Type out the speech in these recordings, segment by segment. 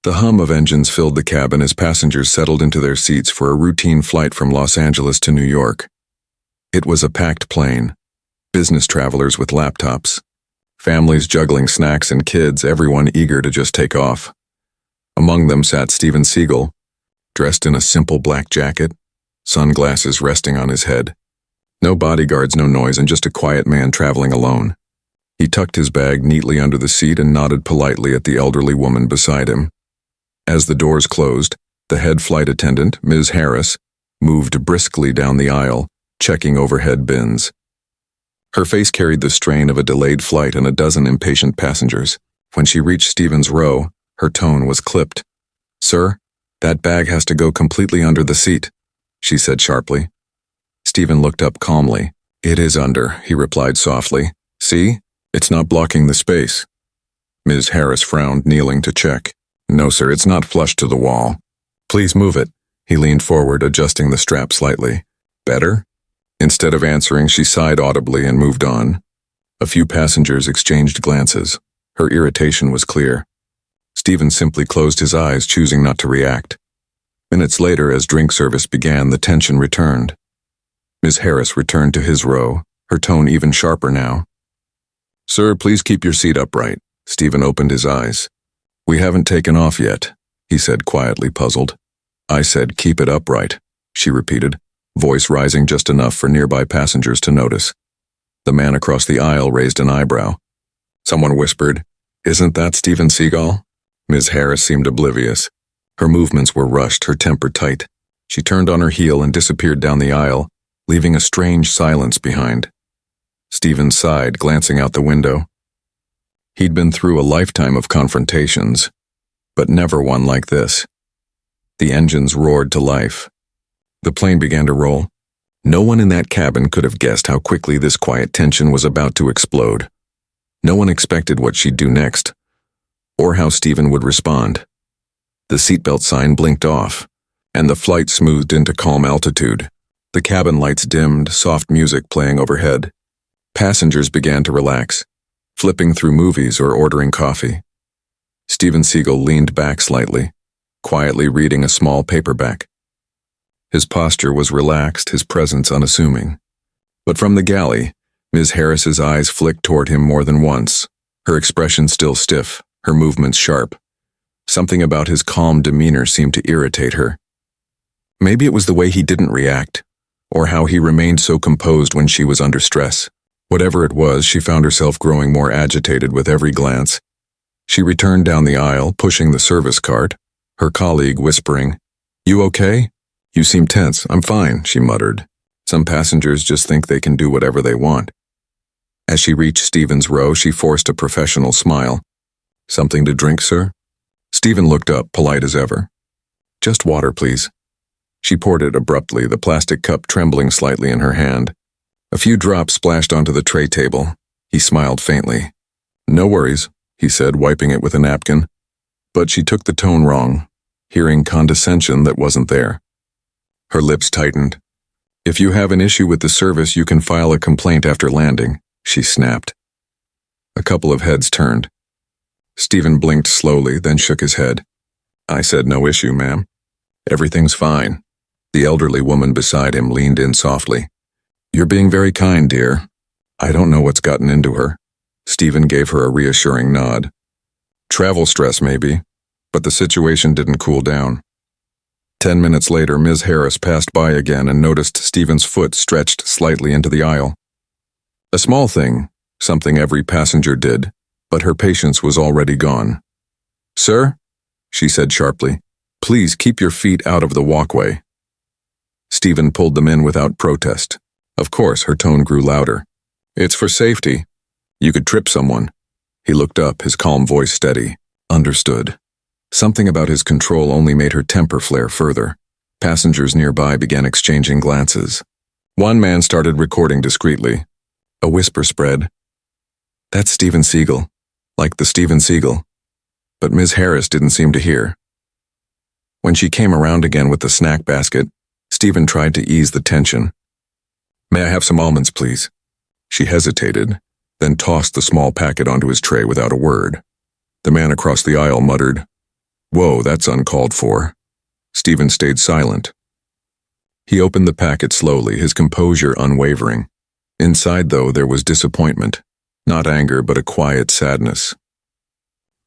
The hum of engines filled the cabin as passengers settled into their seats for a routine flight from Los Angeles to New York. It was a packed plane. Business travelers with laptops. Families juggling snacks and kids, everyone eager to just take off. Among them sat Steven Seagal, dressed in a simple black jacket, sunglasses resting on his head. No bodyguards, no noise, and just a quiet man traveling alone. He tucked his bag neatly under the seat and nodded politely at the elderly woman beside him. As the doors closed, the head flight attendant, Ms. Harris, moved briskly down the aisle, checking overhead bins. Her face carried the strain of a delayed flight and a dozen impatient passengers. When she reached Steven's row, her tone was clipped. "Sir, that bag has to go completely under the seat," she said sharply. Steven looked up calmly. "It is under," he replied softly. "See? It's not blocking the space." Ms. Harris frowned, kneeling to check. "No, sir, it's not flush to the wall." "Please move it." He leaned forward, adjusting the strap slightly. "Better?" Instead of answering, she sighed audibly and moved on. A few passengers exchanged glances. Her irritation was clear. Steven simply closed his eyes, choosing not to react. Minutes later, as drink service began, the tension returned. Ms. Harris returned to his row, her tone even sharper now. "Sir, please keep your seat upright." Steven opened his eyes. "We haven't taken off yet," he said quietly, puzzled. "I said keep it upright," she repeated, voice rising just enough for nearby passengers to notice. The man across the aisle raised an eyebrow. Someone whispered, "Isn't that Steven Seagal?" Ms. Harris seemed oblivious. Her movements were rushed, her temper tight. She turned on her heel and disappeared down the aisle, leaving a strange silence behind. Steven sighed, glancing out the window. He'd been through a lifetime of confrontations, but never one like this. The engines roared to life. The plane began to roll. No one in that cabin could have guessed how quickly this quiet tension was about to explode. No one expected what she'd do next, or how Steven would respond. The seatbelt sign blinked off, and the flight smoothed into calm altitude. The cabin lights dimmed, soft music playing overhead. Passengers began to relax, flipping through movies or ordering coffee. Steven Seagal leaned back slightly, quietly reading a small paperback. His posture was relaxed, his presence unassuming. But from the galley, Ms. Harris's eyes flicked toward him more than once, her expression still stiff, her movements sharp. Something about his calm demeanor seemed to irritate her. Maybe it was the way he didn't react, or how he remained so composed when she was under stress. Whatever it was, she found herself growing more agitated with every glance. She returned down the aisle, pushing the service cart, her colleague whispering, "You okay? You seem tense." "I'm fine," she muttered. Some passengers just think they can do whatever they want. As she reached Steven's row, she forced a professional smile. "Something to drink, sir?" Steven looked up, polite as ever. "Just water, please." She poured it abruptly, the plastic cup trembling slightly in her hand. A few drops splashed onto the tray table. He smiled faintly. "No worries," he said, wiping it with a napkin. But she took the tone wrong, hearing condescension that wasn't there. Her lips tightened. "If you have an issue with the service, you can file a complaint after landing," she snapped. A couple of heads turned. Steven blinked slowly, then shook his head. "I said no issue, ma'am. Everything's fine." The elderly woman beside him leaned in softly. "You're being very kind, dear. I don't know what's gotten into her." Steven gave her a reassuring nod. "Travel stress, maybe, but the situation didn't cool down." 10 minutes later, Ms. Harris passed by again and noticed Steven's foot stretched slightly into the aisle. A small thing, something every passenger did, but her patience was already gone. "Sir," she said sharply, "please keep your feet out of the walkway." Steven pulled them in without protest. Of course, her tone grew louder. "It's for safety. You could trip someone." He looked up, his calm voice steady. "Understood." Something about his control only made her temper flare further. Passengers nearby began exchanging glances. One man started recording discreetly. A whisper spread. "That's Steven Seagal. Like the Steven Seagal." But Ms. Harris didn't seem to hear. When she came around again with the snack basket, Steven tried to ease the tension. "May I have some almonds, please?" She hesitated, then tossed the small packet onto his tray without a word. The man across the aisle muttered, Whoa, that's uncalled for. Steven stayed silent. He opened the packet slowly, his composure unwavering. Inside, though, there was disappointment. Not anger, but a quiet sadness.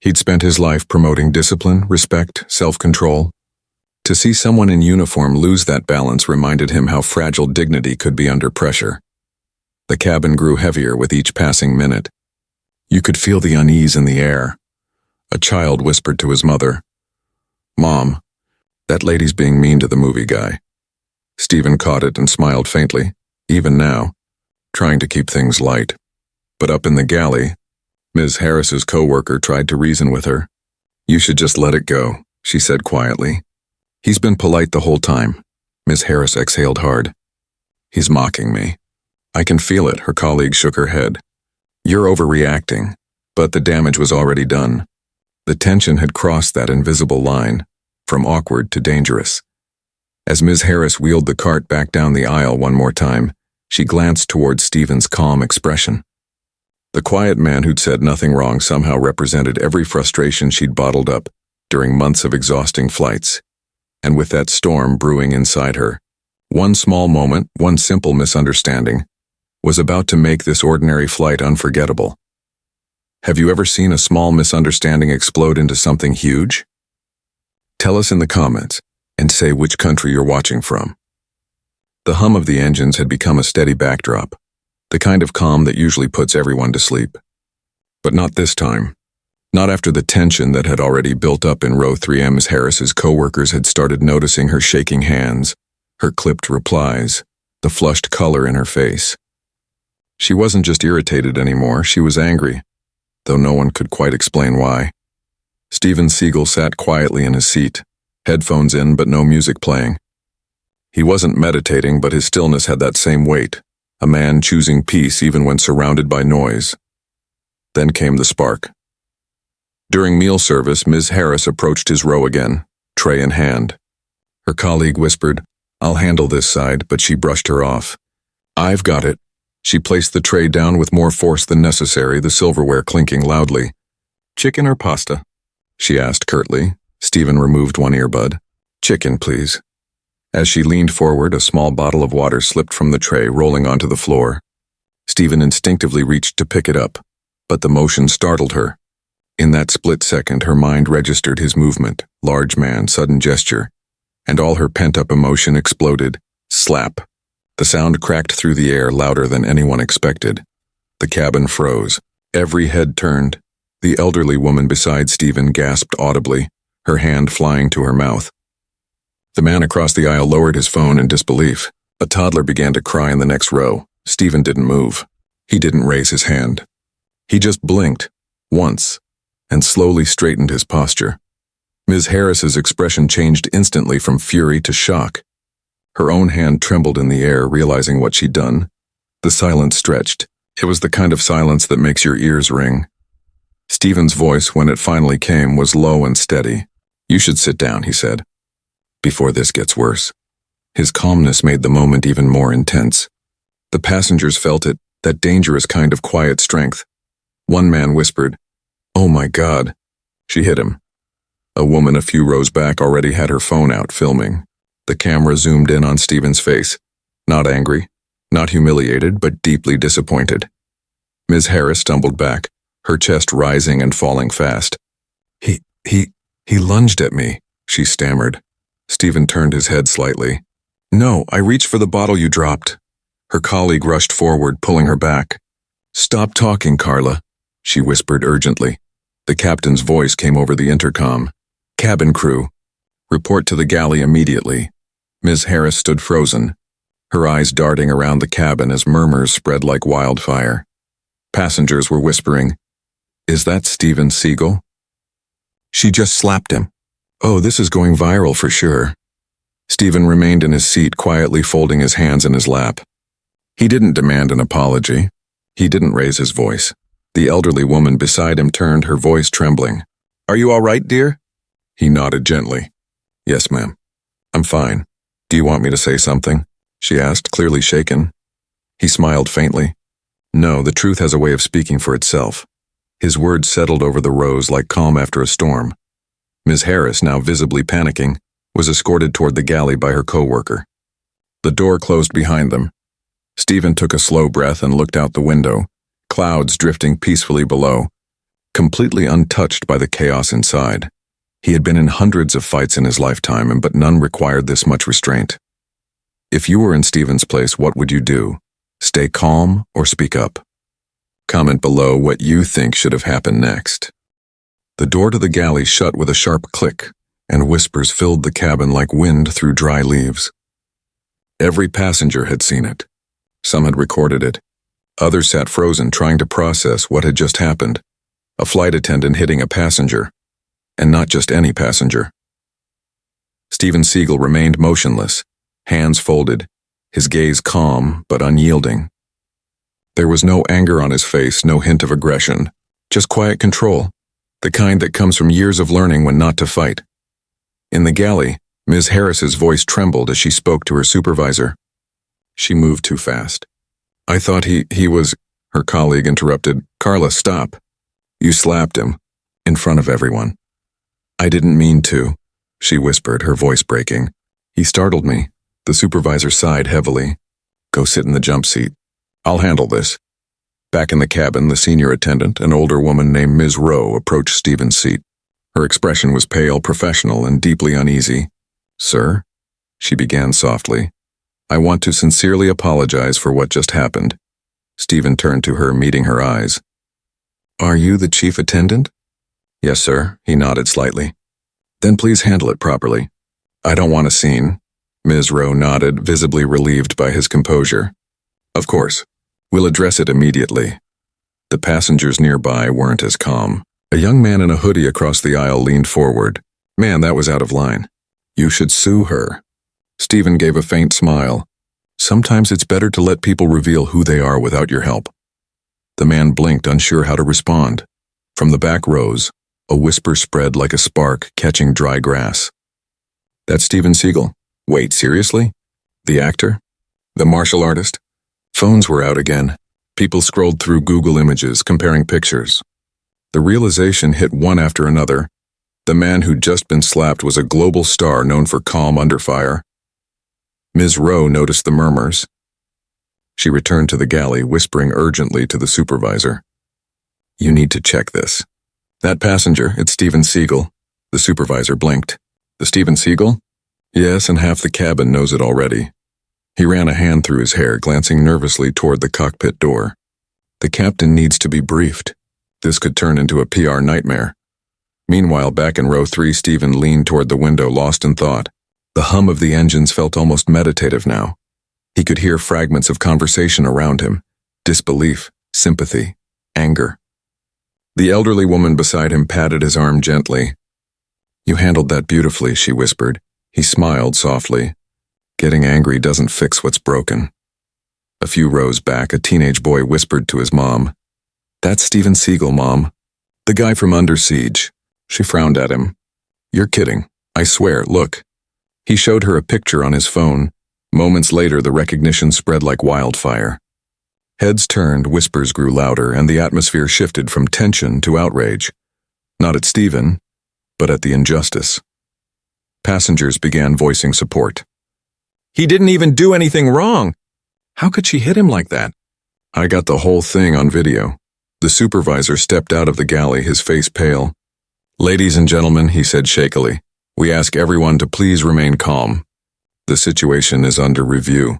He'd spent his life promoting discipline, respect, self-control. To see someone in uniform lose that balance reminded him how fragile dignity could be under pressure. The cabin grew heavier with each passing minute. You could feel the unease in the air. A child whispered to his mother, "Mom, that lady's being mean to the movie guy." Steven caught it and smiled faintly, even now, trying to keep things light. But up in the galley, Ms. Harris's co-worker tried to reason with her. "You should just let it go," she said quietly. "He's been polite the whole time." Ms. Harris exhaled hard. "He's mocking me." "I can feel it," her colleague shook her head. "You're overreacting." But the damage was already done. The tension had crossed that invisible line, from awkward to dangerous. As Ms. Harris wheeled the cart back down the aisle one more time, she glanced toward Steven's calm expression. The quiet man who'd said nothing wrong somehow represented every frustration she'd bottled up during months of exhausting flights. And with that storm brewing inside her, one small moment, one simple misunderstanding, was about to make this ordinary flight unforgettable. Have you ever seen a small misunderstanding explode into something huge? Tell us in the comments, and say which country you're watching from. The hum of the engines had become a steady backdrop, the kind of calm that usually puts everyone to sleep. But not this time. Not after the tension that had already built up in row 3. Ms. Harris's co-workers had started noticing her shaking hands, her clipped replies, the flushed color in her face. She wasn't just irritated anymore, she was angry, though no one could quite explain why. Steven Seagal sat quietly in his seat, headphones in but no music playing. He wasn't meditating, but his stillness had that same weight, a man choosing peace even when surrounded by noise. Then came the spark. During meal service, Ms. Harris approached his row again, tray in hand. Her colleague whispered, "I'll handle this side," but she brushed her off. "I've got it." She placed the tray down with more force than necessary, the silverware clinking loudly. "Chicken or pasta?" she asked curtly. Steven removed one earbud. "Chicken, please." As she leaned forward, a small bottle of water slipped from the tray, rolling onto the floor. Steven instinctively reached to pick it up, but the motion startled her. In that split second, her mind registered his movement, large man, sudden gesture, and all her pent-up emotion exploded. Slap. The sound cracked through the air louder than anyone expected. The cabin froze. Every head turned. The elderly woman beside Steven gasped audibly, her hand flying to her mouth. The man across the aisle lowered his phone in disbelief. A toddler began to cry in the next row. Steven didn't move. He didn't raise his hand. He just blinked, once, and slowly straightened his posture. Ms. Harris's expression changed instantly from fury to shock. Her own hand trembled in the air, realizing what she'd done. The silence stretched. It was the kind of silence that makes your ears ring. Steven's voice, when it finally came, was low and steady. "You should sit down," he said, "before this gets worse." His calmness made the moment even more intense. The passengers felt it, that dangerous kind of quiet strength. One man whispered, "Oh my God." She hit him. A woman a few rows back already had her phone out, filming. The camera zoomed in on Steven's face. Not angry, not humiliated, but deeply disappointed. Ms. Harris stumbled back, her chest rising and falling fast. He lunged at me," she stammered. Steven turned his head slightly. "No, I reached for the bottle you dropped." Her colleague rushed forward, pulling her back. "Stop talking, Carla," she whispered urgently. The captain's voice came over the intercom. "Cabin crew, report to the galley immediately." Ms. Harris stood frozen, her eyes darting around the cabin as murmurs spread like wildfire. Passengers were whispering, "Is that Steven Seagal?" "She just slapped him." "Oh, this is going viral for sure." Steven remained in his seat, quietly folding his hands in his lap. He didn't demand an apology. He didn't raise his voice. The elderly woman beside him turned, her voice trembling. "Are you all right, dear?" He nodded gently. "Yes, ma'am. I'm fine. Do you want me to say something?" she asked, clearly shaken. He smiled faintly. "No, the truth has a way of speaking for itself." His words settled over the rows like calm after a storm. Ms. Harris, now visibly panicking, was escorted toward the galley by her co-worker. The door closed behind them. Steven took a slow breath and looked out the window, clouds drifting peacefully below, completely untouched by the chaos inside. He had been in hundreds of fights in his lifetime, but none required this much restraint. If you were in Steven's place, what would you do? Stay calm or speak up? Comment below what you think should have happened next. The door to the galley shut with a sharp click, and whispers filled the cabin like wind through dry leaves. Every passenger had seen it. Some had recorded it. Others sat frozen, trying to process what had just happened. A flight attendant hitting a passenger, and not just any passenger. Steven Seagal remained motionless, hands folded, his gaze calm but unyielding. There was no anger on his face, no hint of aggression, just quiet control, the kind that comes from years of learning when not to fight. In the galley, Ms. Harris's voice trembled as she spoke to her supervisor. She moved too fast. I thought he was, her colleague interrupted. Carla, stop. You slapped him, in front of everyone. I didn't mean to, she whispered, her voice breaking. He startled me. The supervisor sighed heavily. Go sit in the jump seat. I'll handle this. Back in the cabin, the senior attendant, an older woman named Ms. Rowe, approached Steven's seat. Her expression was pale, professional, and deeply uneasy. Sir, she began softly, I want to sincerely apologize for what just happened. Steven turned to her, meeting her eyes. Are you the chief attendant? Yes, sir, he nodded slightly. Then please handle it properly. I don't want a scene. Ms. Rowe nodded, visibly relieved by his composure. Of course. We'll address it immediately. The passengers nearby weren't as calm. A young man in a hoodie across the aisle leaned forward. Man, that was out of line. You should sue her. Steven gave a faint smile. Sometimes it's better to let people reveal who they are without your help. The man blinked, unsure how to respond. From the back rows, a whisper spread like a spark catching dry grass. That's Steven Seagal. Wait, seriously? The actor? The martial artist? Phones were out again. People scrolled through Google Images, comparing pictures. The realization hit one after another. The man who'd just been slapped was a global star known for calm under fire. Ms. Rowe noticed the murmurs. She returned to the galley, whispering urgently to the supervisor. You need to check this. That passenger, it's Steven Seagal. The supervisor blinked. The Steven Seagal? Yes, and half the cabin knows it already. He ran a hand through his hair, glancing nervously toward the cockpit door. The captain needs to be briefed. This could turn into a PR nightmare. Meanwhile, back in row 3, Steven leaned toward the window, lost in thought. The hum of the engines felt almost meditative now. He could hear fragments of conversation around him. Disbelief, sympathy, anger. The elderly woman beside him patted his arm gently. You handled that beautifully, she whispered. He smiled softly. Getting angry doesn't fix what's broken. A few rows back, a teenage boy whispered to his mom. That's Steven Seagal, Mom. The guy from Under Siege. She frowned at him. You're kidding. I swear, look. He showed her a picture on his phone. Moments later, the recognition spread like wildfire. Heads turned, whispers grew louder, and the atmosphere shifted from tension to outrage. Not at Steven, but at the injustice. Passengers began voicing support. He didn't even do anything wrong. How could she hit him like that? I got the whole thing on video. The supervisor stepped out of the galley, his face pale. Ladies and gentlemen, he said shakily, we ask everyone to please remain calm. The situation is under review.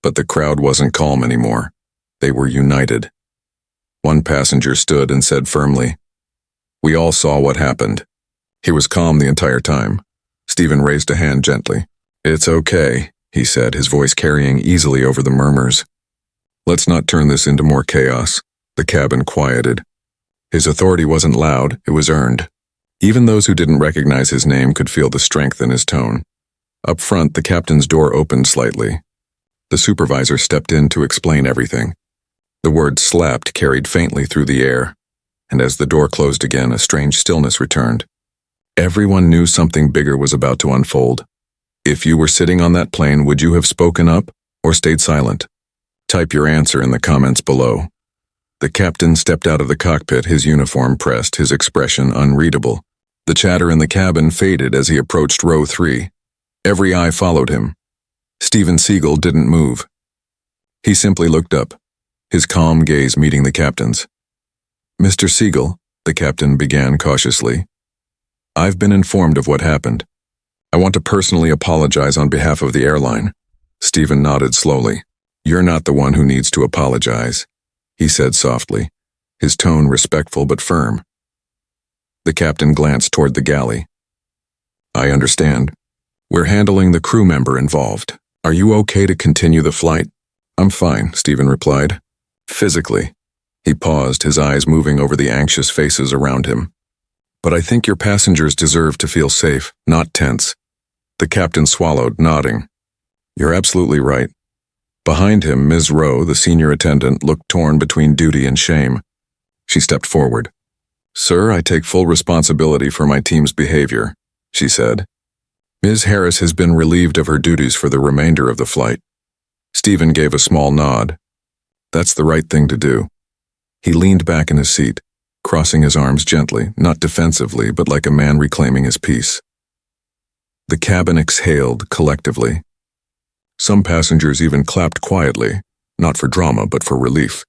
But the crowd wasn't calm anymore. They were united. One passenger stood and said firmly, we all saw what happened. He was calm the entire time. Steven raised a hand gently. It's okay, he said, his voice carrying easily over the murmurs. Let's not turn this into more chaos. The cabin quieted. His authority wasn't loud, it was earned. Even those who didn't recognize his name could feel the strength in his tone. Up front, the captain's door opened slightly. The supervisor stepped in to explain everything. The word slapped carried faintly through the air, and as the door closed again, a strange stillness returned. Everyone knew something bigger was about to unfold. If you were sitting on that plane, would you have spoken up or stayed silent? Type your answer in the comments below. The captain stepped out of the cockpit, his uniform pressed, his expression unreadable. The chatter in the cabin faded as he approached row 3. Every eye followed him. Steven Seagal didn't move. He simply looked up, his calm gaze meeting the captain's. "Mr. Seagal," the captain began cautiously, "I've been informed of what happened. I want to personally apologize on behalf of the airline." Steven nodded slowly. "You're not the one who needs to apologize," he said softly, his tone respectful but firm. The captain glanced toward the galley. "I understand. We're handling the crew member involved. Are you okay to continue the flight?" "I'm fine," Steven replied. "Physically." He paused, his eyes moving over the anxious faces around him. "But I think your passengers deserve to feel safe, not tense." The captain swallowed, nodding. "You're absolutely right." Behind him, Ms. Rowe, the senior attendant, looked torn between duty and shame. She stepped forward. "Sir, I take full responsibility for my team's behavior," she said. "Ms. Harris has been relieved of her duties for the remainder of the flight." Steven gave a small nod. "That's the right thing to do." He leaned back in his seat, crossing his arms gently, not defensively, but like a man reclaiming his peace. The cabin exhaled collectively. Some passengers even clapped quietly, not for drama, but for relief.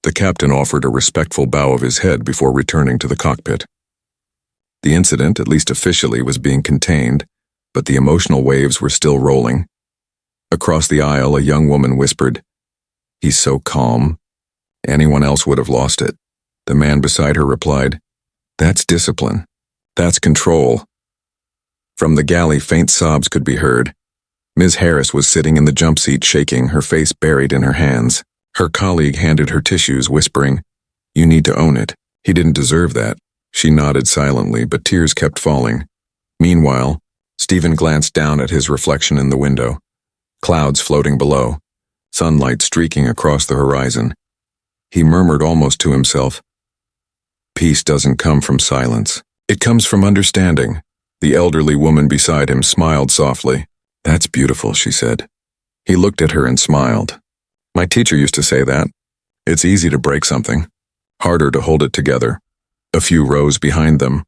The captain offered a respectful bow of his head before returning to the cockpit. The incident, at least officially, was being contained, but the emotional waves were still rolling. Across the aisle, a young woman whispered, "He's so calm. Anyone else would have lost it." The man beside her replied, "That's discipline. That's control." From the galley, faint sobs could be heard. Ms. Harris was sitting in the jump seat shaking, her face buried in her hands. Her colleague handed her tissues, whispering, "You need to own it. He didn't deserve that." She nodded silently, but tears kept falling. Meanwhile, Steven glanced down at his reflection in the window. Clouds floating below, sunlight streaking across the horizon. He murmured almost to himself, "Peace doesn't come from silence. It comes from understanding." The elderly woman beside him smiled softly. "That's beautiful," she said. He looked at her and smiled. "My teacher used to say that. It's easy to break something, harder to hold it together." A few rows behind them,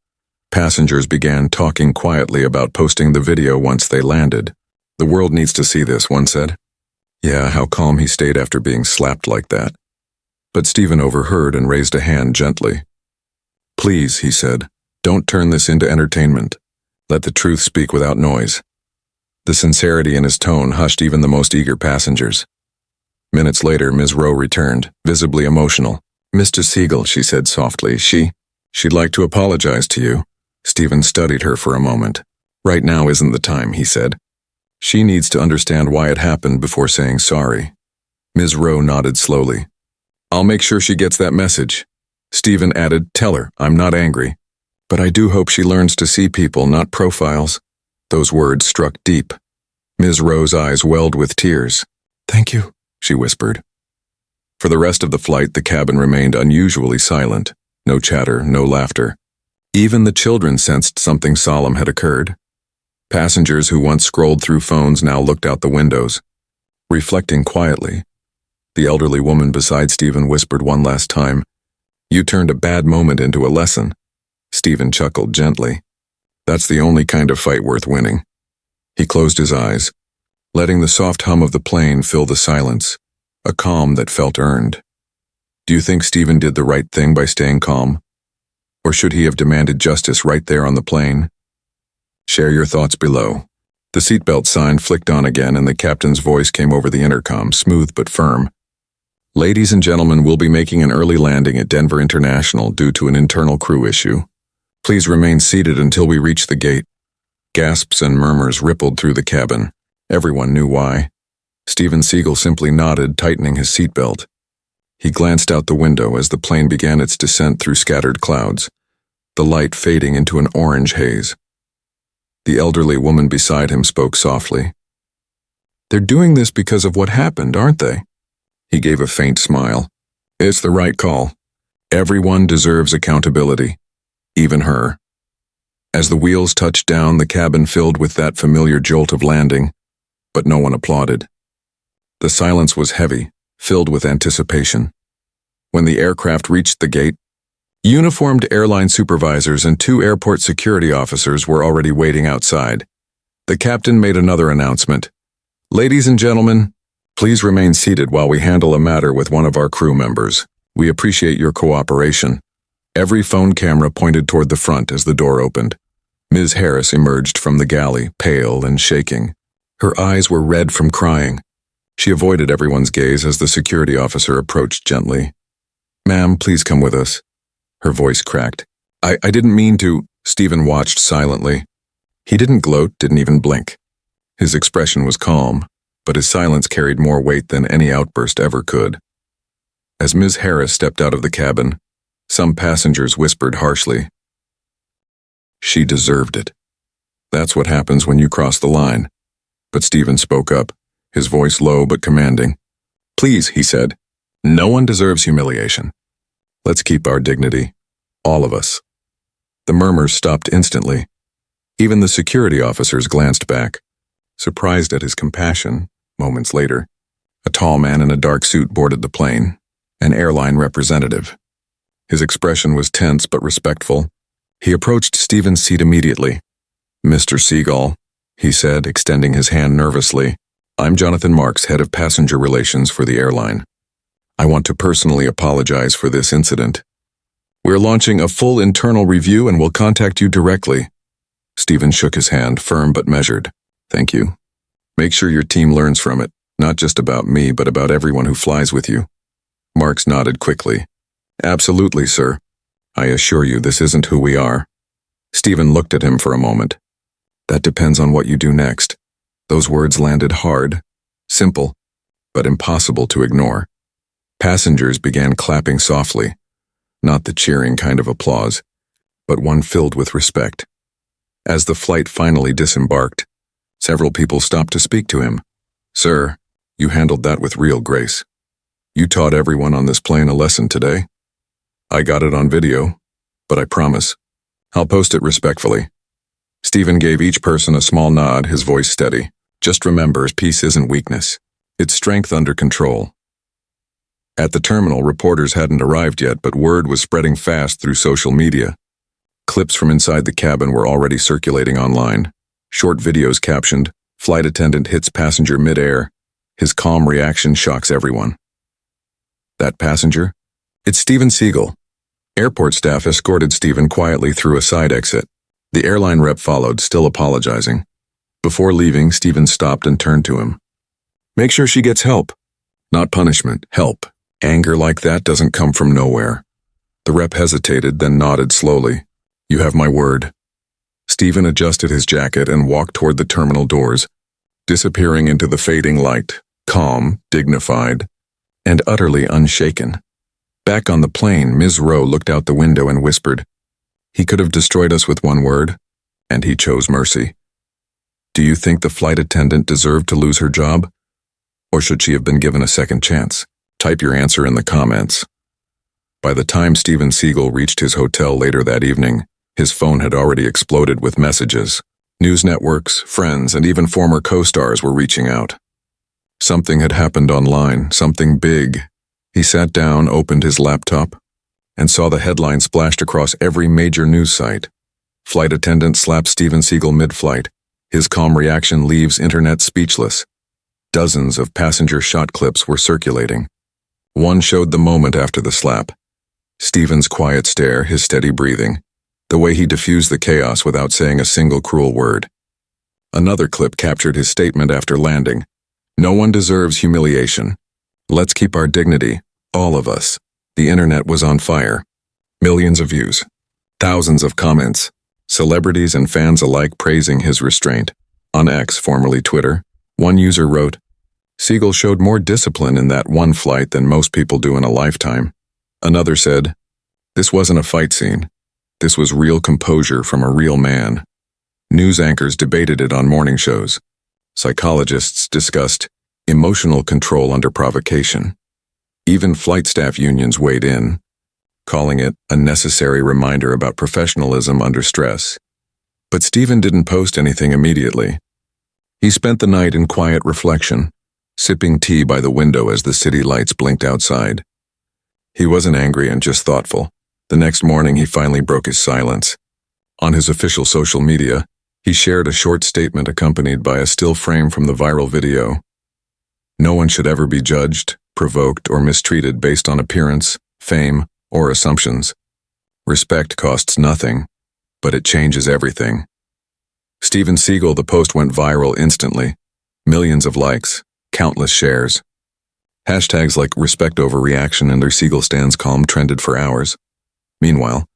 passengers began talking quietly about posting the video once they landed. "The world needs to see this," one said. "Yeah, how calm he stayed after being slapped like that." But Steven overheard and raised a hand gently. "Please," he said, "don't turn this into entertainment. Let the truth speak without noise." The sincerity in his tone hushed even the most eager passengers. Minutes later, Ms. Rowe returned, visibly emotional. "Mr. Seagal," she said softly, she'd like to apologize to you." Steven studied her for a moment. "Right now isn't the time," he said. "She needs to understand why it happened before saying sorry." Ms. Rowe nodded slowly. "I'll make sure she gets that message." Steven added, "Tell her, I'm not angry. But I do hope she learns to see people, not profiles." Those words struck deep. Ms. Rowe's eyes welled with tears. "Thank you," she whispered. For the rest of the flight, the cabin remained unusually silent. No chatter, no laughter. Even the children sensed something solemn had occurred. Passengers who once scrolled through phones now looked out the windows, reflecting quietly. The elderly woman beside Steven whispered one last time, "You turned a bad moment into a lesson." Steven chuckled gently. That's the only kind of fight worth winning. He closed his eyes, letting the soft hum of the plane fill the silence, a calm that felt earned. Do you think Steven did the right thing by staying calm? Or should he have demanded justice right there on the plane? Share your thoughts below. The seatbelt sign flicked on again and the captain's voice came over the intercom, smooth but firm. "Ladies and gentlemen, we'll be making an early landing at Denver International due to an internal crew issue. Please remain seated until we reach the gate." Gasps and murmurs rippled through the cabin. Everyone knew why. Steven Seagal simply nodded, tightening his seatbelt. He glanced out the window as the plane began its descent through scattered clouds, the light fading into an orange haze. The elderly woman beside him spoke softly. "They're doing this because of what happened, aren't they?" He gave a faint smile. "It's the right call. Everyone deserves accountability. Even her." As the wheels touched down, the cabin filled with that familiar jolt of landing, but no one applauded. The silence was heavy, filled with anticipation. When the aircraft reached the gate, Uniformed airline supervisors and 2 airport security officers were already waiting outside. The captain made another announcement. "Ladies and gentlemen, please remain seated while we handle a matter with one of our crew members. We appreciate your cooperation." Every phone camera pointed toward the front as the door opened. Ms. Harris emerged from the galley, pale and shaking. Her eyes were red from crying. She avoided everyone's gaze as the security officer approached gently. "Ma'am, please come with us." Her voice cracked. I didn't mean to." Steven watched silently. He didn't gloat, didn't even blink. His expression was calm, but his silence carried more weight than any outburst ever could. As Ms. Harris stepped out of the cabin, some passengers whispered harshly, "She deserved it. That's what happens when you cross the line." But Steven spoke up, his voice low but commanding. "Please," he said, "no one deserves humiliation. Let's keep our dignity. All of us." The murmurs stopped instantly. Even the security officers glanced back, surprised at his compassion. Moments later, a tall man in a dark suit boarded the plane, an airline representative. His expression was tense but respectful. He approached Steven's seat immediately. "Mr. Seagal," he said, extending his hand nervously, "I'm Jonathan Marks, head of passenger relations for the airline. I want to personally apologize for this incident. We're launching a full internal review and will contact you directly." Steven shook his hand, firm but measured. "Thank you. Make sure your team learns from it, not just about me, but about everyone who flies with you." Marks nodded quickly. "Absolutely, sir. I assure you this isn't who we are." Steven looked at him for a moment. "That depends on what you do next." Those words landed hard, simple, but impossible to ignore. Passengers began clapping softly, not the cheering kind of applause, but one filled with respect. As the flight finally disembarked, several people stopped to speak to him. "Sir, you handled that with real grace. You taught everyone on this plane a lesson today. I got it on video, but I promise, I'll post it respectfully." Steven gave each person a small nod, his voice steady. "Just remember, peace isn't weakness. It's strength under control." At the terminal, reporters hadn't arrived yet, but word was spreading fast through social media. Clips from inside the cabin were already circulating online. Short videos captioned, "Flight attendant hits passenger mid-air. His calm reaction shocks everyone." That passenger? It's Steven Seagal. Airport staff escorted Steven quietly through a side exit. The airline rep followed, still apologizing. Before leaving, Steven stopped and turned to him. "Make sure she gets help. Not punishment, help. Anger like that doesn't come from nowhere." The rep hesitated, then nodded slowly. "You have my word." Steven adjusted his jacket and walked toward the terminal doors, disappearing into the fading light, calm, dignified, and utterly unshaken. Back on the plane, Ms. Rowe looked out the window and whispered, "He could have destroyed us with one word, and he chose mercy." Do you think the flight attendant deserved to lose her job? Or should she have been given a second chance? Type your answer in the comments. By the time Steven Seagal reached his hotel later that evening, his phone had already exploded with messages. News networks, friends, and even former co-stars were reaching out. Something had happened online, something big. He sat down, opened his laptop, and saw the headline splashed across every major news site. Flight attendant slaps Steven Seagal mid-flight. His calm reaction leaves internet speechless. Dozens of passenger shot clips were circulating. One showed the moment after the slap. Steven's quiet stare, his steady breathing, the way he diffused the chaos without saying a single cruel word. Another clip captured his statement after landing. "No one deserves humiliation. Let's keep our dignity, all of us." The internet was on fire. Millions of views. Thousands of comments. Celebrities and fans alike praising his restraint. On X, formerly Twitter, one user wrote, "Seagal showed more discipline in that one flight than most people do in a lifetime." Another said, "This wasn't a fight scene. This was real composure from a real man." News anchors debated it on morning shows. Psychologists discussed emotional control under provocation. Even flight staff unions weighed in, calling it a necessary reminder about professionalism under stress. But Steven didn't post anything immediately. He spent the night in quiet reflection, sipping tea by the window as the city lights blinked outside. He wasn't angry and just thoughtful. The next morning, he finally broke his silence. On his official social media, he shared a short statement accompanied by a still frame from the viral video. No one should ever be judged, provoked, or mistreated based on appearance, fame, or assumptions. Respect costs nothing, but it changes everything. Steven Seagal, the post went viral instantly. Millions of likes, countless shares. Hashtags like respect overreaction and their Seagal stands calm trended for hours. Meanwhile,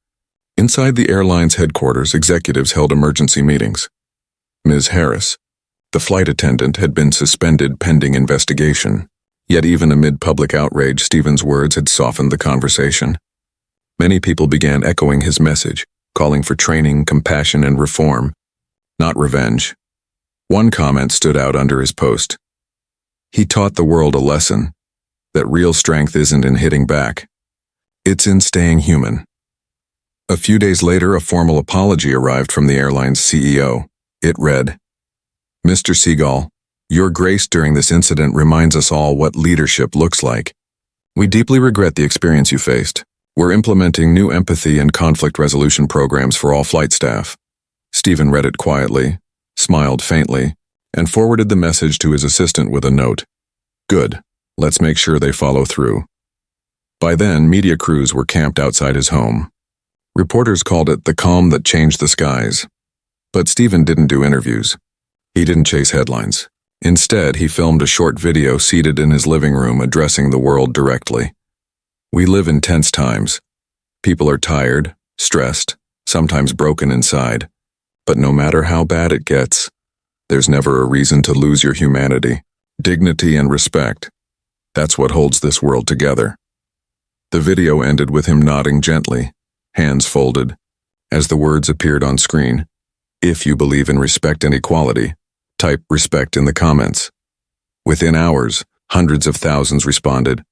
inside the airline's headquarters, executives held emergency meetings. Ms. Harris, the flight attendant, had been suspended pending investigation. Yet even amid public outrage, Steven's words had softened the conversation. Many people began echoing his message, calling for training, compassion, and reform, not revenge. One comment stood out under his post. He taught the world a lesson, that real strength isn't in hitting back. It's in staying human. A few days later, a formal apology arrived from the airline's CEO. It read, "Mr. Seagal, your grace during this incident reminds us all what leadership looks like. We deeply regret the experience you faced. We're implementing new empathy and conflict resolution programs for all flight staff." Steven read it quietly, smiled faintly, and forwarded the message to his assistant with a note. "Good. Let's make sure they follow through." By then, media crews were camped outside his home. Reporters called it the calm that changed the skies. But Steven didn't do interviews. He didn't chase headlines. Instead, he filmed a short video seated in his living room addressing the world directly. We live in tense times. People are tired, stressed, sometimes broken inside. But no matter how bad it gets, there's never a reason to lose your humanity, dignity, and respect. That's what holds this world together. The video ended with him nodding gently, hands folded, as the words appeared on screen. If you believe in respect and equality, type respect in the comments. Within hours, hundreds of thousands responded.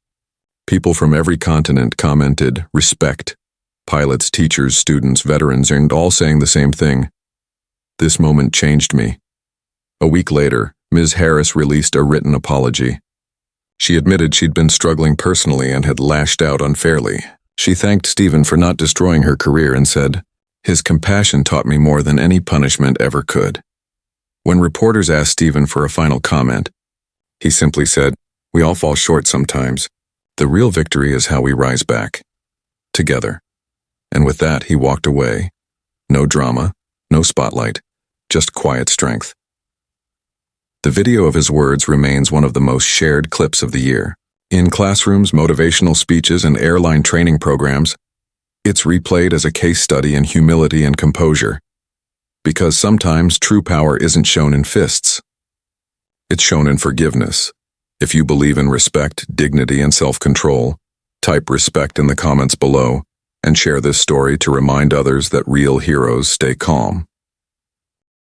People from every continent commented, respect. Pilots, teachers, students, veterans, and all saying the same thing. This moment changed me. A week later, Ms. Harris released a written apology. She admitted she'd been struggling personally and had lashed out unfairly. She thanked Steven for not destroying her career and said, "His compassion taught me more than any punishment ever could." When reporters asked Steven for a final comment, he simply said, "We all fall short sometimes. The real victory is how we rise back. Together." And with that, he walked away. No drama, no spotlight, just quiet strength. The video of his words remains one of the most shared clips of the year. In classrooms, motivational speeches, and airline training programs, it's replayed as a case study in humility and composure. Because sometimes true power isn't shown in fists. It's shown in forgiveness. If you believe in respect, dignity, and self-control, type respect in the comments below and share this story to remind others that real heroes stay calm.